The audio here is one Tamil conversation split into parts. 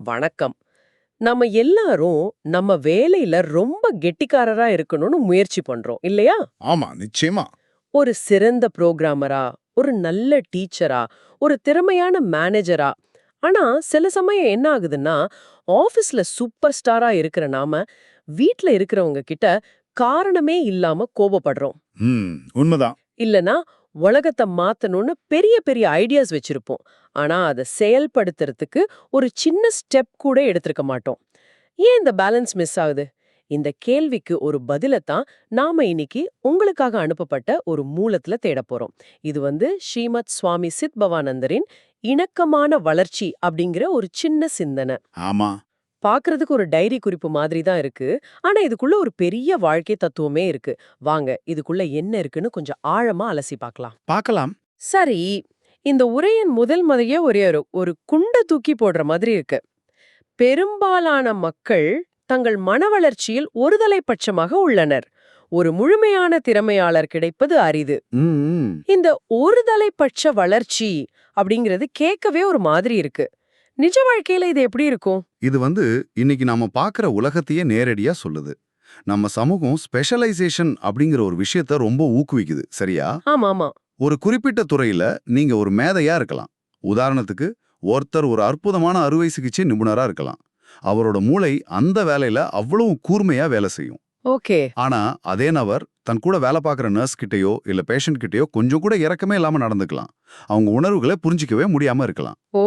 வணக்கம். நம்ம எல்லாரும் நம்ம வேலையில ரொம்ப கெட்டிக்காரரா இருக்கணும்னு முயற்சி பண்றோம் இல்லையா? ஆமா, நிச்சயமா. ஒரு சிறந்த புரோகிராமரா, ஒரு நல்ல டீச்சரா, ஒரு திறமையான மேனேஜரா. ஆனா சில சமயம் என்ன ஆகுதுன்னா, ஆபீஸ்ல சூப்பர் ஸ்டாரா இருக்கிற நாம வீட்ல இருக்கிறவங்க கிட்ட காரணமே இல்லாம கோபப்படுறோம். உண்மைதான். இல்லனா உலகத்தை மாத்தணும்னு பெரிய பெரிய ஐடியாஸ் வச்சிருப்போம். ஆனா அதை செயல்படுத்துறதுக்கு ஒரு சின்ன ஸ்டெப் கூட எடுத்திருக்க மாட்டோம். ஏன் இந்த பேலன்ஸ் மிஸ் ஆகுது? இந்த கேள்விக்கு ஒரு பதிலத்தான் நாம இன்னைக்கு உங்களுக்காக அனுப்பப்பட்ட ஒரு மூலத்துல தேட போறோம். இது ஸ்ரீமத் சுவாமி சித் பவானந்தரின் இணக்கமான வளர்ச்சி அப்படிங்கிற ஒரு சின்ன சிந்தனை. ஆமா. பாக்குறதுக்கு ஒரு டைரி குறிப்பு மாதிரி தான் இருக்கு. ஆனா இதுக்குள்ள ஒரு பெரிய வாழ்க்கை தத்துவமே இருக்கு. வாங்க இதுக்குள்ள என்ன இருக்குன்னு கொஞ்சம் ஆழமா அலசி பார்க்கலாம். பார்க்கலாம். சரி, இந்த உரையின் முதல் மதையே ஒரே ஒரு குண்ட தூக்கி போடுற மாதிரி இருக்கு. பெரும்பாலான மக்கள் தங்கள் மன வளர்ச்சியில் ஒருதலைப்பட்சமாக உள்ளனர். ஒரு முழுமையான திறமையாளர் கிடைப்பது அரிது. இந்த ஒருதலைப்பட்ச வளர்ச்சி அப்படிங்கிறது கேட்கவே ஒரு மாதிரி இருக்கு. நிஜ வாழ்க்கையில இது எப்படி இருக்கும்? இது இன்னைக்கு நாம பார்க்குற உலகத்தையே நேரடியா சொல்லுது. நம்ம சமூகம் ஸ்பெஷலைசேஷன் அப்படிங்கிற ஒரு விஷயத்த ரொம்ப ஊக்குவிக்குது, சரியா? ஆமா ஆமா. ஒரு குறிப்பிட்ட துறையில நீங்க ஒரு மேதையா இருக்கலாம். உதாரணத்துக்கு, ஒருத்தர் ஒரு அற்புதமான அறுவை சிகிச்சை நிபுணரா இருக்கலாம். அவரோட மூளை அந்த வேலையில அவ்வளவு கூர்மையா வேலை செய்யும். ஓகே. ஆனா அதே நபர் தன் கூட வேலை பார்க்குற நர்ஸ் கிட்டயோ இல்ல பேஷண்ட் கிட்டயோ கொஞ்சம் கூட இரக்கமே இல்லாம நடந்துக்கலாம். அவங்க உணர்வுகளை புரிஞ்சிக்கவே முடியாம இருக்கலாம். ஓ,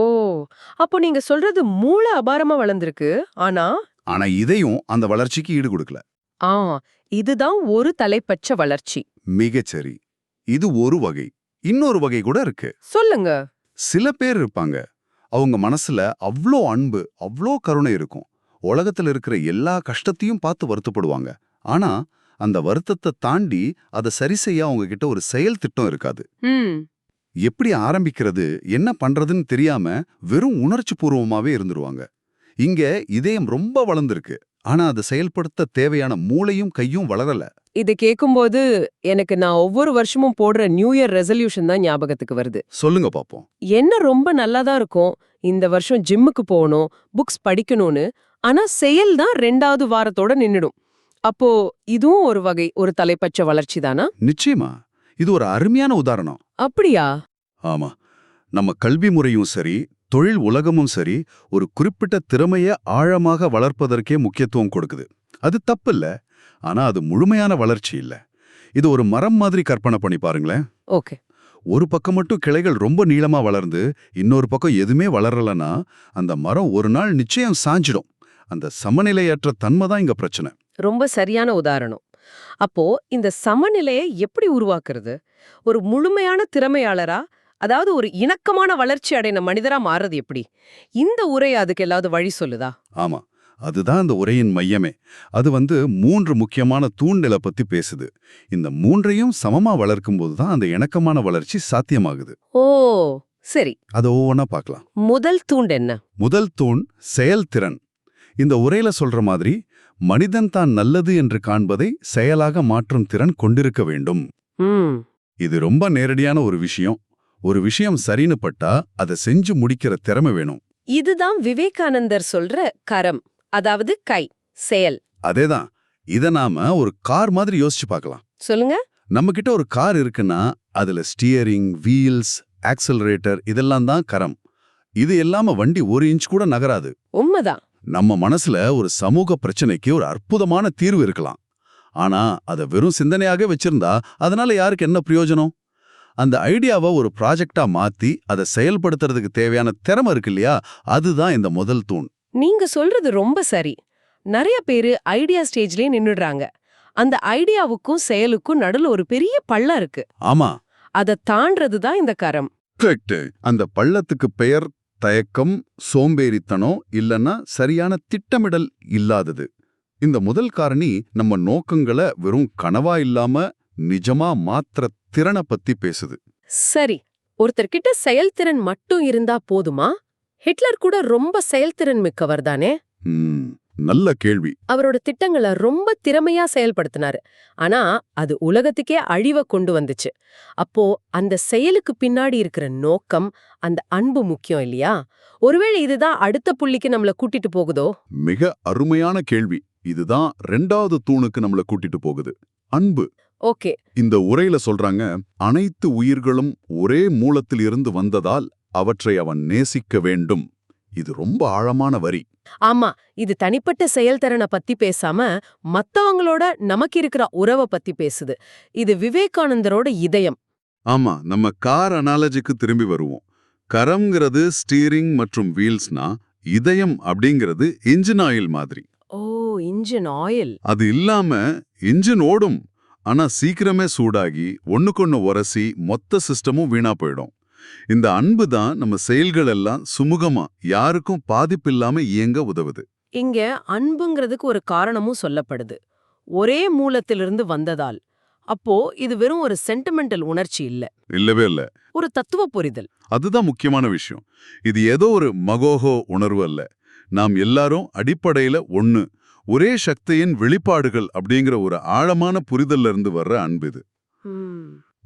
அப்போ நீங்க சொல்றது மூளை அபாரமா வளர்ந்திருக்கு. ஆனா ஆனா இதையும் அந்த வளர்ச்சிக்கு ஈடு கொடுக்கல. ஆ, இதுதான் ஒரு தலைப்பட்ச வளர்ச்சி. மிகச்சரி. இது ஒரு வகை. இன்னொரு வகை கூட இருக்கு. சொல்லுங்க. சில பேர் இருப்பாங்க. அவங்க மனசுல அவ்ளோ அன்பு, அவ்ளோ கருணை இருக்கும். உலகத்துல இருக்கிற எல்லா கஷ்டத்தையும் பார்த்து வருத்தப்படுவாங்க. ஆனா அந்த வருத்தத்தை தாண்டி அதை சரி செய்ய அவங்க கிட்ட ஒரு செயல் திட்டம் இருக்காது. எப்படி ஆரம்பிக்கிறது, என்ன பண்றதுன்னு தெரியாம வெறும் உணர்ச்சி பூர்வமாவே இருந்துருவாங்க. இங்க இதயம் ரொம்ப வளர்ந்திருக்கு. ஆனா அதை செயல்படுத்த தேவையான மூளையும் கையும் வளரல. இது கேக்கும்போது எனக்கு நான் ஒவ்வொரு வருஷமும் போடுற நியூ இயர் ரெசல்யூஷன் தான் ஞாபகத்துக்கு வருது. சொல்லுங்க பாப்போம். என்ன ரொம்ப நல்லாதான் இருக்கும். இந்த வருஷம் ஜிம்முக்கு போகணும், புக்ஸ் படிக்கணும்னு. ஆனா செயல் தான் 2வது வாரத்தோட நின்னுடும். அப்போ இதுவும் ஒரு வகை ஒரு தலைப்பட்ச வளர்ச்சி தானா? நிச்சயமா. இது ஒரு அருமையான உதாரணம். அப்படியா? ஆமா. நம்ம கல்வி முறையும் சரி, தொழில் உலகமும் சரி, ஒரு குறிப்பிட்ட திறமைய ஆழமாக வளர்ப்பதற்கே முக்கியத்துவம் கொடுக்குது. அது தப்பில்ல. ஆனா அது முழுமையான வளர்ச்சி இல்ல. இது ஒரு மரம் மாதிரி கற்பனை பண்ணி பாருங்களேன். ஓகே. ஒரு பக்கம் மட்டும் கிளைகள் ரொம்ப நீளமா வளர்ந்து இன்னொரு பக்கம் எதுவுமே வளரலன்னா அந்த மரம் ஒரு நாள் நிச்சயம் சாஞ்சிடும். அந்த சமநிலையற்ற தன்மை தான் இங்க பிரச்சனை. ரொம்ப சரியான உதாரணம். அப்போ இந்த சமநிலையை எப்படி உருவாக்குறது? ஒரு முழுமையான திறமையாளரா, அதாவது ஒரு இணக்கமான வளர்ச்சி அடைந்த மனிதரா மாறுறது எப்படி? இந்த உரை அதுக்கு எல்லாவது வழி சொல்லுதா? ஆமா, அதுதான் அந்த உரையின் மையமே. அது 3 முக்கியமான தூண்களை பத்தி பேசுது. இந்த 3ஐயும் சமமா வளர்க்கும்போது தான் அந்த இணக்கமான வளர்ச்சி சாத்தியமாகுது. ஓ, சரி. அதை ஒவ்வொன்னா பார்க்கலாம். முதல் தூண் என்ன? முதல் தூண் செயல்திறன். இந்த உரையில சொல்ற மாதிரி மனிதன் தான் நல்லது என்று காண்பதை செயலாக மாற்றும் திறன் கொண்டிருக்க வேண்டும். இது ரொம்ப நேரடியான ஒரு விஷயம். ஒரு விஷயம் சரின்னு பட்டா அதை செஞ்சு முடிக்கிற திறமை வேணும். இதுதான் விவேகானந்தர் சொல்ற கரம், அதாவது கை, செயல். அதேதான். இத நாம ஒரு கார் மாதிரி யோசிச்சு பார்க்கலாம். சொல்லுங்க. நம்ம கிட்ட ஒரு கார் இருக்குன்னா அதுல ஸ்டியரிங், வீல்ஸ், ஆக்சலரேட்டர் இதெல்லாம் தான் கரம். இது இல்லாம வண்டி 1 இன்ச் கூட நகராது. உண்மைதான். நம்ம மனசுல ஒரு சமூக பிரச்சனைக்கு ஒரு அற்புதமான தீர்வு இருக்கலாம். ஆனா அதை வெறும் சிந்தனையாக வச்சிருந்தா அதனால யாருக்கு என்ன பிரயோஜனம்? அந்த ஐடியாவை ஒரு ப்ராஜெக்டா மாத்தி அதை செயல்படுத்துறதுக்கு தேவையான திறமை இருக்கு இல்லையா, அதுதான் இந்த முதல் தூண். நீங்க சொல்றது ரொம்ப சரி. நிறைய பேரு ஐடியா ஸ்டேஜ்லயே நின்னுடுறாங்க. அந்த ஐடியாவுக்கும் செயலுக்கும் நடுல ஒரு பெரிய பள்ளம் இருக்கு. ஆமா, அதை தாண்டறது தான் இந்த கரம். கரெக்ட். அந்த பள்ளத்துக்கு பெயர் தயக்கம், சோம்பேறித்தனம் இல்லைன்னா சரியான திட்டமிடல் இல்லாதது. இந்த முதல் காரணி நம்ம நோக்கங்களை வெறும் கனவா இல்லாம நிஜமா மாத்திர திறனை பத்தி பேசுது. சரி, ஒருத்தர்கிட்ட செயல்திறன் மட்டும் இருந்தா போதுமா? ஹிட்லர் கூட ரொம்ப செயல்திறன் மிக்கவர் தானே? நல்ல கேள்வி. அவரோட திட்டங்களை ரொம்ப திறமையா செயல்படுத்தினாரு. ஆனா அது உலகத்துக்கே அழிவை கொண்டு வந்துச்சு. அப்போ அந்த செயலுக்கு பின்னாடி இருக்கிற நோக்கம், அந்த அன்பு முக்கியம் இல்லையா? ஒருவேளை இதுதான் அடுத்த புள்ளிக்கு நம்மள கூட்டிட்டு போகுதோ? மிக அருமையான கேள்வி. இதுதான் 2வது தூணுக்கு நம்மள கூட்டிட்டு போகுது. அன்பு. ஓகே. இந்த உரையில சொல்றாங்க, அனைத்து உயிர்களும் ஒரே மூலத்தில் இருந்து வந்ததால் அவற்றை அவன் நேசிக்க வேண்டும். இது ரொம்ப ஆழமான வரி. ஆமா, இது தனிப்பட்ட செயல்திறனை பத்தி பேசாம மத்தவங்களோட நமக்கு இருக்கிற உறவை பத்தி பேசுது. இது விவேகானந்தரோட இதயம். ஆமா, நம்ம கார் அனாலஜிக்கு திரும்பி வருவோம். கரம்ங்கிறது ஸ்டீரிங் மற்றும் வீல்ஸ்னா, இதயம் அப்படிங்கிறது இன்ஜின் ஆயில் மாதிரி. ஓ, இன்ஜின் ஆயில். அது இல்லாம இன்ஜின் ஓடும், ஆனா சீக்கிரமே சூடாகி ஒண்ணுக்கொண்ணு உரசி மொத்த சிஸ்டமும் வீணா போயிடும். இந்த அன்பு தான் நம்ம செயல்கள் எல்லாம் சுமூகமா, யாருக்கும் பாதிப்பில்லாம இயங்க உதவுது. இங்க அன்புங்கிறதுக்கு ஒரு காரணமும் சொல்லப்படுது. ஒரே மூலத்திலிருந்து வந்ததால். அப்போ இது வெறும் ஒரு சென்டிமெண்டல் உணர்ச்சி இல்ல, இல்லவே இல்ல. ஒரு தத்துவ புரிதல். அதுதான் முக்கியமான விஷயம். இது ஏதோ ஒரு மகோகோ உணர்வு அல்ல. நாம் எல்லாரும் அடிப்படையில ஒண்ணு, ஒரே சக்தியின் வெளிப்பாடுகள் அப்படிங்கிற ஒரு ஆழமான புரிதல்ல இருந்து வர்ற அன்பு இது.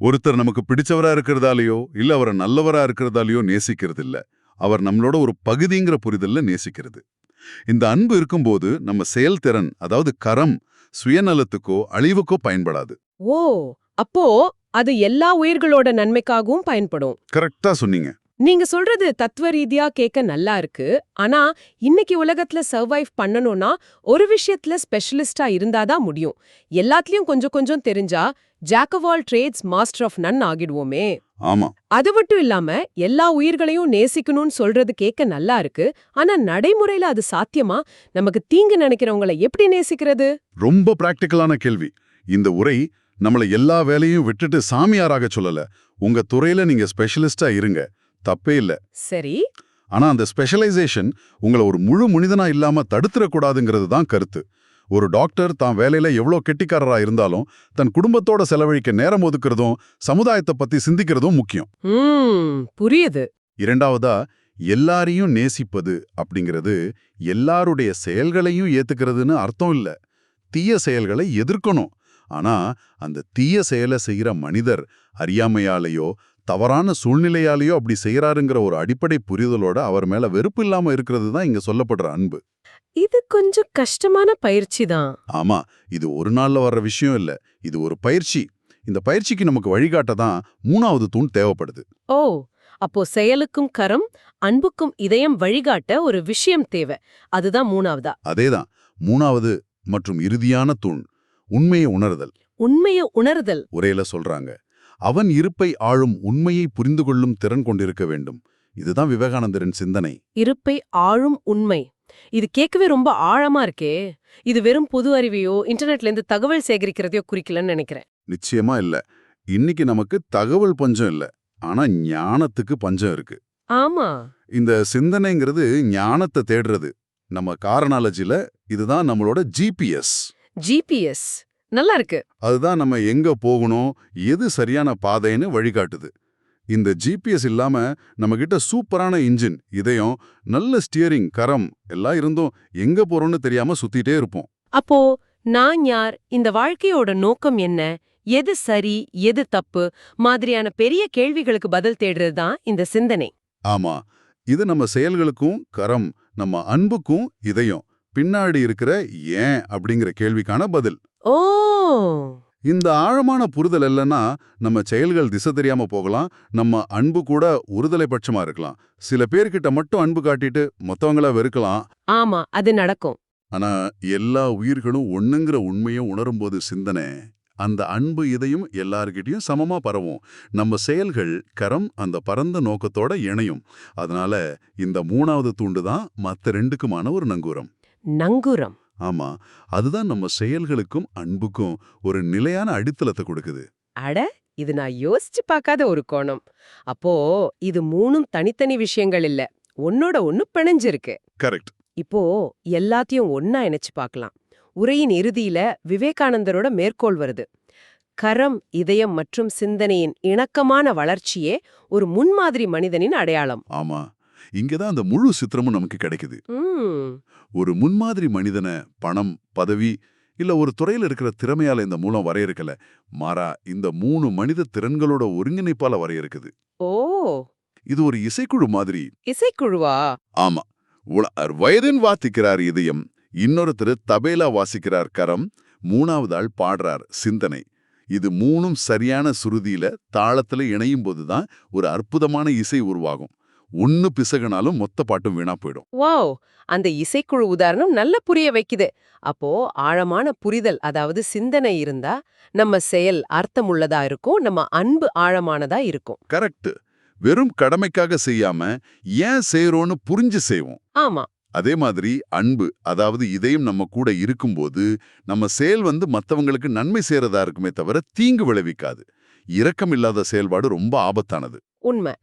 ஒருத்தர் நமக்கு பிடிச்சவரா இருக்கிறதாலேயோ இல்ல அவரை நல்லவரா இருக்கிறதாலேயோ நேசிக்கிறது இல்ல. அவர் நம்மளோட ஒரு பகுதிங்கிற புரிதல்ல நேசிக்கிறது. இந்த அன்பு இருக்கும்போது நம்ம செயல்திறன், அதாவது கரம், சுயநலத்துக்கோ அழிவுக்கோ பயன்படாது. ஓ, அப்போ அது எல்லா உயிர்களோட நன்மைக்காகவும் பயன்படும். கரெக்டா சொன்னீங்க. நீங்க சொல்றது தத்துவ ரீதியா கேட்க நல்லா இருக்கு. ஆனா இன்னைக்கு உலகத்துல சர்வைவ் பண்ணணும்னா ஒரு விஷயத்துல ஸ்பெஷலிஸ்டா இருந்தாதான் முடியும். எல்லாத்துலயும் கொஞ்சம் கொஞ்சம் தெரிஞ்சா jack of all trades master of none ஆகிடுவோமே. ஆமா, அது மட்டும் இல்லாம எல்லா உயிர்களையும் நேசிக்கணும்னு சொல்றது கேட்க நல்லா இருக்கு. ஆனா நடைமுறையில அது சாத்தியமா? நமக்கு தீங்கு நினைக்கிறவங்களை எப்படி நேசிக்கிறது? ரொம்ப பிராக்டிக்கலான கேள்வி. இந்த உரை நம்மள எல்லா வேலையும் விட்டுட்டு சாமியாராக சொல்லல. உங்க துறையில நீங்க ஸ்பெஷலிஸ்டா இருங்க, தப்பே இல்ல. சரி. ஆனா அந்த ஸ்பெஷலைசேஷன் உங்களை ஒரு முழு மனிதனா இல்லாம தடுத்துடக்கூடாதுங்கிறது தான் கருத்து. ஒரு டாக்டர் தான் வேலையில எவ்வளோ கெட்டிக்காரரா இருந்தாலும் தன் குடும்பத்தோட செலவழிக்க நேரம் ஒதுக்குறதும் சமுதாயத்தை பத்தி சிந்திக்கிறதும் முக்கியம். புரியுது. 2வதா, எல்லாரையும் நேசிப்பது அப்படிங்கிறது எல்லாருடைய செயல்களையும் ஏத்துக்கிறதுன்னு அர்த்தம் இல்ல. தீய செயல்களை எதிர்க்கணும். ஆனா அந்த தீய செயலை செய்யற மனிதர் அறியாமையாலேயோ தவறான சூழ்நிலையாலேயோ அப்படி செய்யறாருங்கிற ஒரு அடிப்படை புரிதலோட அவர் மேல வெறுப்பு இல்லாம இருக்கிறது தான் இங்க சொல்லப்படுற அன்பு. இது கொஞ்சம் கஷ்டமான பயிற்சி தான். ஆமா, இது ஒரு நாள்ல வர்ற விஷயம் இல்ல. இது ஒரு பயிற்சி. இந்த பயிற்சிக்கு நமக்கு வழிகாட்ட தான் 3வது தூண் தேவைப்படுது. ஓ, அப்போ செயலுக்கும் கரம், அன்புக்கும் இதயம் வழிகாட்ட ஒரு விஷயம் தேவை. அதுதான் 3வதா? அதேதான் 3வது மற்றும் இறுதியான தூண், உண்மையை உணர்தல். உண்மையை உணர்தல். உரையில சொல்றாங்க, அவன் இருப்பை ஆளும் உண்மையை புரிந்து கொள்ளும் திறன் கொண்டிருக்க வேண்டும். இதுதான் விவேகானந்தரின் சிந்தனை. இருப்பை ஆளும் உண்மை. இது கேட்கவே ரொம்ப ஆழமா இருக்கே. இது வெறும் பொது அறிவையோ இன்டர்நெட்ல இருந்து தகவல் சேகரிக்கிறதையோ குறிக்கலன்னு நினைக்கிறேன். நிச்சயமா இல்ல. இன்னைக்கு நமக்கு தகவல் பஞ்சம் இல்ல, ஆனா ஞானத்துக்கு பஞ்சம் இருக்கு. ஆமா. இந்த சிந்தனைங்கிறது ஞானத்தை தேடுறது. நம்ம காரணாலஜில இதுதான் நம்மளோட ஜிபிஎஸ். ஜிபிஎஸ் நல்லா இருக்கு. அதுதான் நம்ம எங்க போகணும், எது சரியான பாதைன்னு வழிகாட்டுது. இந்த ஜிபிஎஸ் இல்லாம நம்ம கிட்ட சூப்பரான இன்ஜின், இதயம், நல்ல ஸ்டியரிங், கரம் எல்லாம் இருந்தும் எங்க போறோம்னு தெரியாம சுத்திட்டே இருப்போம். அப்போ நான் யார், இந்த வாழ்க்கையோட நோக்கம் என்ன, எது சரி எது தப்பு மாதிரியான பெரிய கேள்விகளுக்கு பதில் தேடுறது தான் இந்த சிந்தனை. ஆமா, இது நம்ம செயல்களுக்கும் கரம், நம்ம அன்புக்கும் இதயம் பின்னாடி இருக்கிற ஏன் அப்படிங்கிற கேள்விக்கான பதில். ஓ, இந்த ஆழமான புரிதல் இல்லைன்னா நம்ம செயல்கள் திசை தெரியாம போகலாம். நம்ம அன்பு கூட ஒருதலை பட்சமா இருக்கலாம். சில பேர்கிட்ட மட்டும் அன்பு காட்டிட்டு மொத்தவங்கள வெறுக்கலாம். ஆமா, அது நடக்கும். ஆனா எல்லா உயிர்களும் ஒண்ணுங்கிற உண்மையை உணரும்போது சிந்தனை, அந்த அன்பு இதையும் எல்லார்கிட்டயும் சமமா பரவும். நம்ம செயல்கள் கரம் அந்த பரந்த நோக்கத்தோட இணையும். அதனால இந்த 3வது தூண்டு தான் மத்த 2க்குமான ஒரு நங்கூரம். நங்கூரம். ஆமா, அதுதான் நம்ம செயல்களுக்கும் அன்புக்கும் ஒரு நிலையான அடித்தளத்தை கொடுக்குது. அட, இது நான் யோசிச்சு பார்க்காத ஒரு கோணம். அப்போ இது 3ம் தனித்தனி விஷயங்கள் இல்ல, ஒன்னோட ஒன்னு பிணைஞ்சிருக்கு. கரெக்ட். இப்போ எல்லாத்தையும் ஒன்னா இணைச்சு பார்க்கலாம். உரையின் இறுதியில விவேகானந்தரோட மேற்கோள் வருது. கரம், இதயம் மற்றும் சிந்தனையின் இணக்கமான வளர்ச்சியே ஒரு முன்மாதிரி மனிதனின் அடையாளம். ஆமா, இங்கதான் அந்த முழு சித்திரமும் நமக்கு கிடைக்குது. ம். ஒரு முன்மாதிரி மனிதனை பணம், பதவி இல்ல ஒரு துறையில இருக்கிற திறமையால இந்த மூலம் வரையறுக்கல. மாறா இந்த 3 மனித திறன்களோட ஒருங்கிணைப்பால வரையறுக்குது. ஓ, இது ஒரு இசைக்குழு மாதிரி. இசைக்குழுவா? ஆமா. வயலின் வாசிக்கிறார் இதயம், இன்னொருத்தர் தபேலா வாசிக்கிறார் கரம், 3வது ஆள் பாடுறார் சிந்தனை. இது 3ம் சரியான சுருதியில தாளத்துல இணையும் போதுதான் ஒரு அற்புதமான இசை உருவாகும். ஒன்னு பிசகுனாலும் மொத்த பாட்டும் வீணா போயிடும். வாவ்! அந்த இசைக்குழு உதாரணம் நல்ல புரிய வைக்குது. அப்போ ஆழமான புரிதல், அதாவது சிந்தனை இருந்தா நம்ம செயல் அர்த்தமுள்ளதா இருக்கும், நம்ம அன்பு ஆழமானதா இருக்கும். கரெக்ட். வெறும் கடமைக்காக செய்யாம ஏன் செய்றோம்னு புரிஞ்சு செய்வோம். ஆமா. அதே மாதிரி அன்பு, அதாவது இதயம் நம்ம கூட இருக்கும்போது நம்ம செயல் மத்தவங்களுக்கு நன்மை செய்யறதா இருக்குமே தவிர தீங்கு விளைவிக்காது. இரக்கம் இல்லாத செயல்பாடு ரொம்ப ஆபத்தானது. உண்மை.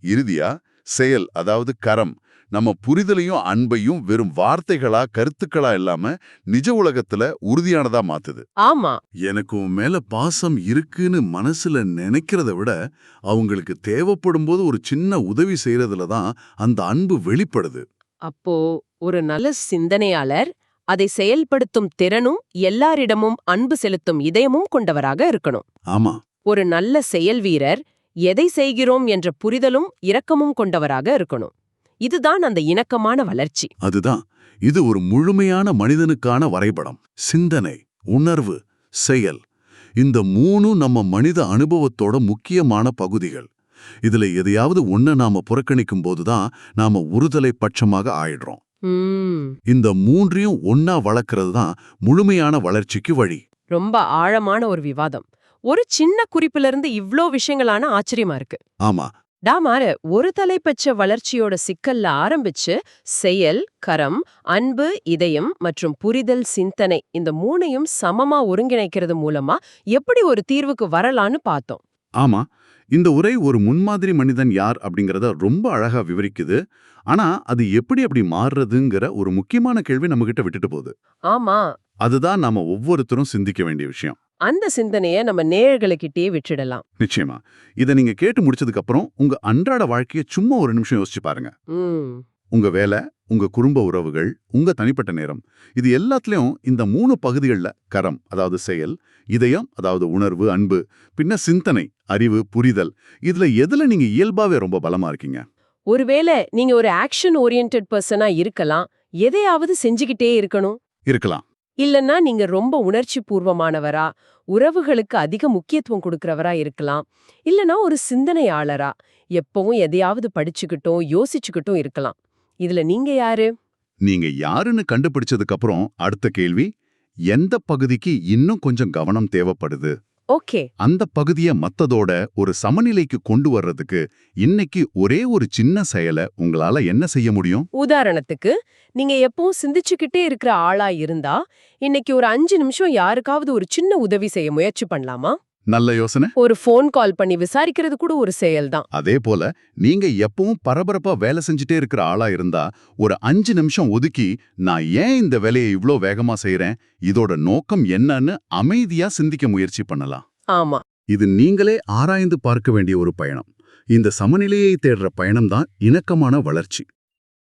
இறுதியா செயல், அதாவது கரம், நம்ம புரிதலையும் அன்பையும் வெறும் வார்த்தைகளா கருத்துக்களா இல்லாம நிஜ உலகத்துல உறுதியானதா மாத்துது. ஆமா. எனக்கு உன் மேல பாசம் இருக்குன்னு மனசுல நினைக்கிறத விட அவங்களுக்கு தேவைப்படும் போது ஒரு சின்ன உதவி செய்யறதுல தான் அந்த அன்பு வெளிப்படுது. அப்போ ஒரு நல்ல சிந்தனையாளர் அதை செயல்படுத்தும் திறனும் எல்லாரிடமும் அன்பு செலுத்தும் இதயமும் கொண்டவராக இருக்கணும். ஆமா. ஒரு நல்ல செயல் வீரர் எதை செய்கிறோம் என்ற புரிதலும் இரக்கமும் கொண்டவராக இருக்கணும். இதுதான் அந்த இணக்கமான வளர்ச்சி. அதுதான். இது ஒரு முழுமையான மனிதனுக்கான வரைபடம். சிந்தனை, உணர்வு, செயல், இந்த 3 நம்ம மனித அனுபவத்தோட முக்கியமான பகுதிகள். இதுல எதையாவது ஒன்ன நாம புறக்கணிக்கும் போதுதான் நாம ஒருதலை பட்சமாக ஆயிடுறோம். இந்த 3ஐயும் ஒன்னா வளர்க்கறது தான் முழுமையான வளர்ச்சிக்கு வழி. ரொம்ப ஆழமான ஒரு விவாதம். ஒரு சின்ன குறிப்பிலிருந்து இவ்ளோ விஷயங்களான ஆச்சரியமா இருக்கு. ஆமா. டாமாரு ஒரு தலைப்பட்ச வளர்ச்சியோட சிக்கல்ல ஆரம்பிச்சு செயல், கரம், அன்பு, இதயம் மற்றும் புரிதல், சிந்தனை, இந்த 3ஐயும் சமமா ஒருங்கிணைக்கிறது மூலமா எப்படி ஒரு தீர்வுக்கு வரலான்னு பார்த்தோம். ஆமா. இந்த உரை ஒரு முன்மாதிரி மனிதன் யார் அப்படிங்கறத ரொம்ப அழகா விவரிக்குது. ஆனா அது எப்படி அப்படி மாறுறதுங்கிற ஒரு முக்கியமான கேள்வி நம்மகிட்ட விட்டுட்டு போகுது. ஆமா. அதுதான் நாம ஒவ்வொருத்தரும் சிந்திக்க வேண்டிய விஷயம். அந்த சிந்தனைய நம்ம நேயர்களுக்கிட்டே விட்டுடலாம். நிச்சயமா. இத நீங்க கேட்டு முடிச்சதுக்கு அப்புறம் உங்க அன்றாட வாழ்க்கைய சும்மா ஒரு நிமிஷம் யோசிச்சு பாருங்க. உங்க வேலை, உங்க குடும்ப உறவுகள், உங்க தனிப்பட்ட நேரம், இது எல்லாத்துலயும் இந்த 3 பகுதிகள்ல கரம், அதாவது செயல், இதயம், அதாவது உணர்வு, அன்பு, பின்ன சிந்தனை, அறிவு, புரிதல், இதுல எதுல நீங்க இயல்பாவே ரொம்ப பலமா இருக்கீங்க? ஒருவேளை நீங்க ஒரு ஆக்ஷன் ஓரியன்டட் பர்சனா இருக்கலாம், எதையாவது செஞ்சுக்கிட்டே இருக்கணும். இருக்கலாம். இல்லன்னா நீங்க ரொம்ப உணர்ச்சி பூர்வமானவரா, உறவுகளுக்கு அதிக முக்கியத்துவம் கொடுக்கறவரா இருக்கலாம். இல்லனா ஒரு சிந்தனையாளரா, எப்பவும் எதையாவது படிச்சுக்கிட்டும் யோசிச்சுக்கிட்டும் இருக்கலாம். இதுல நீங்க யாரு? நீங்க யாருன்னு கண்டுபிடிச்சதுக்கு அப்புறம் அடுத்த கேள்வி, எந்த பகுதிக்கு இன்னும் கொஞ்சம் கவனம் தேவைப்படுது? ஓகே. அந்த பகுதியை மத்ததோட ஒரு சமநிலைக்கு கொண்டு வர்றதுக்கு இன்னைக்கு ஒரே ஒரு சின்ன செயலை உங்களால என்ன செய்ய முடியும்? உதாரணத்துக்கு, நீங்க எப்பவும் சிந்திச்சுக்கிட்டே இருக்கிற ஆளா இருந்தா, இன்னைக்கு ஒரு 5 நிமிஷம் யாருக்காவது ஒரு சின்ன உதவி செய்ய முயற்சி பண்ணலாமா? நல்ல யோசனை. ஒரு ஃபோன் கால் பண்ணி விசாரிக்கிறது கூட ஒரு செயல்தான். அதே போல நீங்க எப்பவும் பரபரப்பா வேலை செஞ்சுட்டே இருக்கிற ஆளா இருந்தா ஒரு 5 நிமிஷம் ஒதுக்கி, நான் ஏன் இந்த வேலையை இவ்ளோ வேகமா செய்றேன், இதோட நோக்கம் என்னன்னு அமைதியா சிந்திக்க முயற்சி பண்ணலாம். ஆமா. இது நீங்களே ஆராய்ந்து பார்க்க வேண்டிய ஒரு பயணம். இந்த சமநிலையை தேடுற பயணம் தான் இணக்கமான வளர்ச்சி.